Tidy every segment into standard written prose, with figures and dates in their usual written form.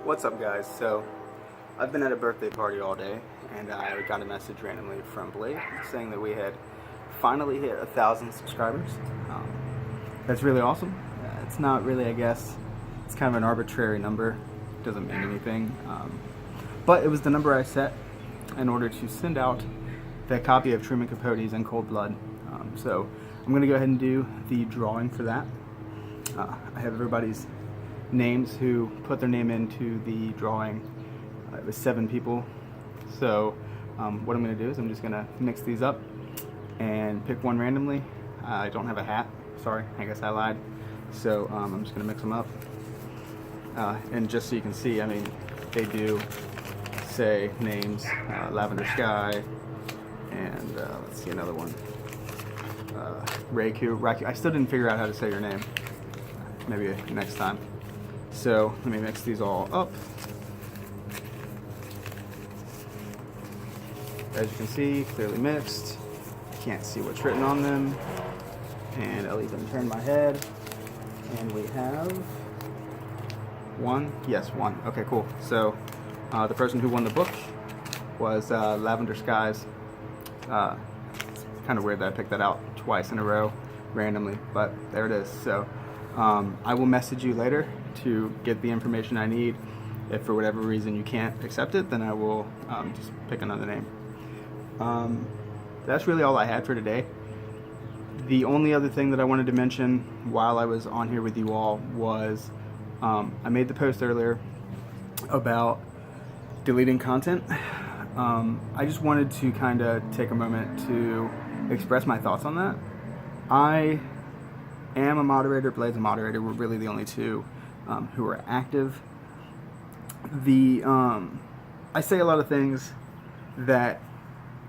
What's up, guys? So I've been at a birthday party all day, and I got a message randomly from Blake saying that we had finally hit 1,000 subscribers. That's really awesome. It's not really, I guess, it's kind of an arbitrary number. It doesn't mean anything. But it was the number I set in order to send out the copy of Truman Capote's In Cold Blood. So I'm going to go ahead and do the drawing for that. I have everybody's names who put their name into the drawing. It was 7 people. So what I'm going to do is I'm just going to mix these up and pick one randomly. I don't have a hat. Sorry, I guess I lied. So I'm just going to mix them up. And just so you can see, I mean, they do say names, Lavender Sky, and let's see another one. Raiku. I still didn't figure out how to say your name. Maybe next time. So let me mix these all up. As you can see, clearly mixed. Can't see what's written on them. And I'll even turn my head. And we have 1. Yes, 1. Okay, cool. So the person who won the book was Lavender Skies. It's kind of weird that I picked that out twice in a row randomly, but there it is. So I will message you later to get the information I need. If for whatever reason you can't accept it, then I will just pick another name. That's really all I had for today. The only other thing that I wanted to mention while I was on here with you all was I made the post earlier about deleting content. I just wanted to kind of take a moment to express my thoughts on that. I am a moderator, Blade's a moderator. We're really the only two who are active. I say a lot of things that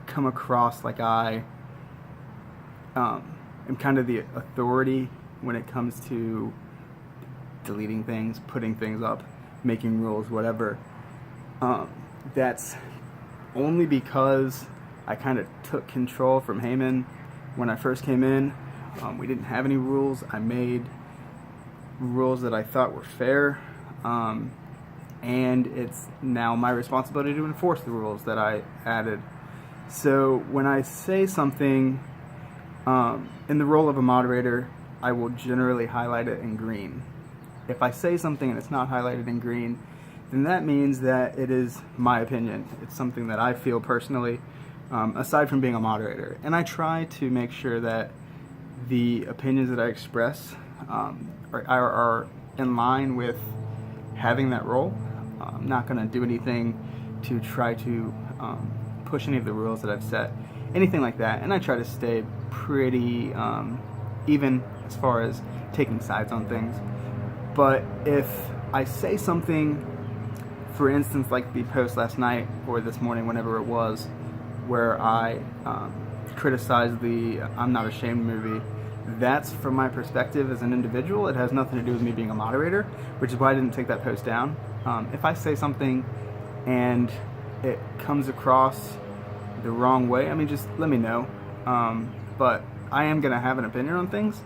come across like I am kind of the authority when it comes to deleting things, putting things up, making rules, whatever. That's only because I kind of took control from Heyman when I first came in. We didn't have any rules. I made rules that I thought were fair, and it's now my responsibility to enforce the rules that I added. So when I say something in the role of a moderator, I will generally highlight it in green. If I say something and it's not highlighted in green, then that means that it is my opinion. It's something that I feel personally, aside from being a moderator. And I try to make sure that the opinions that I express are in line with having that role. I'm not going to do anything to try to push any of the rules that I've set, anything like that. And I try to stay pretty even as far as taking sides on things. But if I say something, for instance, like the post last night or this morning, whenever it was, where I criticized the I'm Not Ashamed movie, that's from my perspective as an individual. It has nothing to do with me being a moderator, which is why I didn't take that post down. If I say something and it comes across the wrong way, I mean, just let me know. But I am going to have an opinion on things,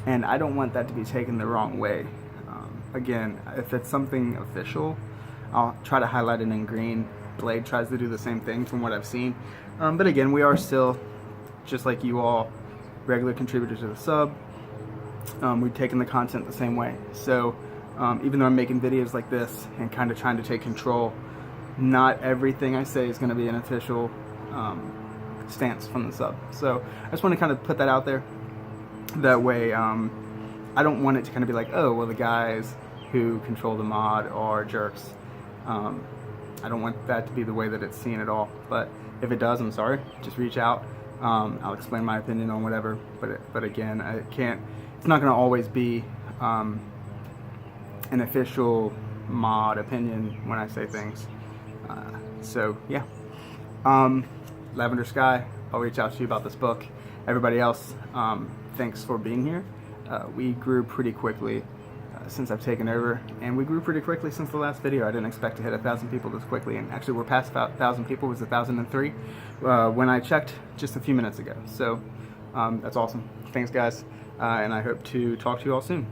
and I don't want that to be taken the wrong way. Again, if it's something official, I'll try to highlight it in green. Blade tries to do the same thing from what I've seen. But again, we are still, just like you all, regular contributors to the sub. We've taken the content the same way. So even though I'm making videos like this and kind of trying to take control, not everything I say is going to be an official stance from the sub. So I just want to kind of put that out there. That way, I don't want it to kind of be like, oh, well, the guys who control the mod are jerks. I don't want that to be the way that it's seen at all. But if it does, I'm sorry. Just reach out. I'll explain my opinion on whatever. But again, I can't. It's not going to always be an official mod opinion when I say things. So yeah. Lavender Sky, I'll reach out to you about this book. Everybody else, thanks for being here. We grew pretty quickly since I've taken over, and we grew pretty quickly since the last video. I didn't expect to hit 1,000 people this quickly, and actually we're past 1,000 people. It was 1,003 when I checked just a few minutes ago. So that's awesome. Thanks, guys, and I hope to talk to you all soon.